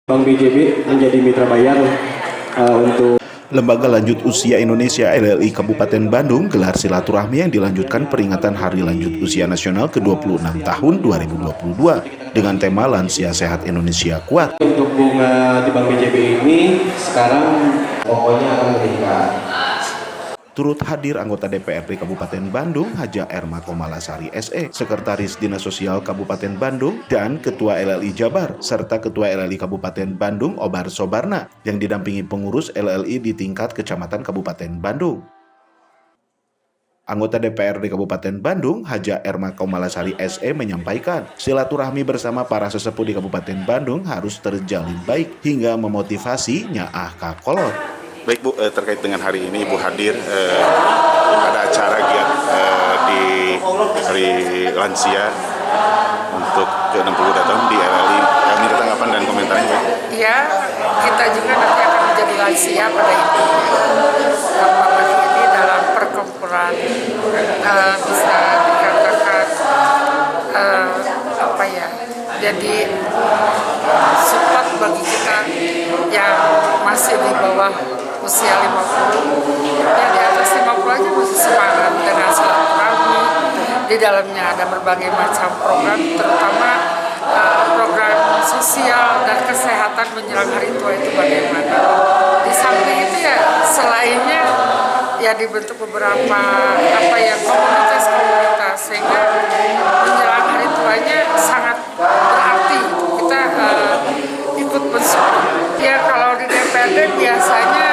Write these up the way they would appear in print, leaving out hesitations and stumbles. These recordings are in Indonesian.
Bank BJB menjadi mitra bayar untuk Lembaga Lanjut Usia Indonesia LLI Kabupaten Bandung gelar silaturahmi yang dilanjutkan peringatan Hari Lanjut Usia Nasional ke-26 tahun 2022 dengan tema Lansia Sehat Indonesia Kuat. Untuk bunga di Bank BJB ini sekarang pokoknya akan meningkat. Turut hadir anggota DPRD Kabupaten Bandung, Haja Erma Komalasari SE, Sekretaris Dinas Sosial Kabupaten Bandung, dan Ketua LLI Jabar, serta Ketua LLI Kabupaten Bandung, Obar Sobarna, yang didampingi pengurus LLI di tingkat Kecamatan Kabupaten Bandung. Anggota DPRD Kabupaten Bandung, Haja Erma Komalasari SE menyampaikan, silaturahmi bersama para sesepuh di Kabupaten Bandung harus terjalin baik hingga memotivasi nyaah kakolot. Baik Bu, terkait dengan hari ini Ibu hadir ada acara giat di Hari Lansia untuk ke-60 tahun di RLI. Minta tanggapan dan komentarnya Bu. Iya, kita juga nanti akan menjadi lansia pada itu. Apalagi ini dalam perkumpulan bisa dikatakan jadi support bagi kita yang masih di bawah usia 50, ya di atas 50 aja masih semangat dengan silaturahmi. Di dalamnya ada berbagai macam program, terutama program sosial dan kesehatan menjelang hari tua itu bagaimana. Di samping itu ya selainnya ya dibentuk beberapa komunitas sehingga menjelang hari tuanya sangat berarti kita ikut mensupport. Ya kalau di DPRD biasanya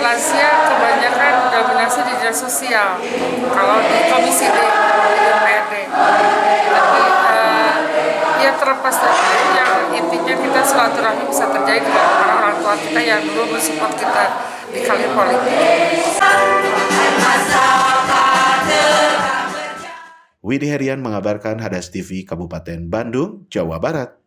lansia kebanyakan dominasi di dinas sosial. Kalau di komisi D di DPRD, tapi ya terlepas dari yang intinya kita silaturahmi bisa terjadi dengan orang tua kita yang dulu mensupport kita di karir politik. Widi Herian mengabarkan Hadas TV Kabupaten Bandung, Jawa Barat.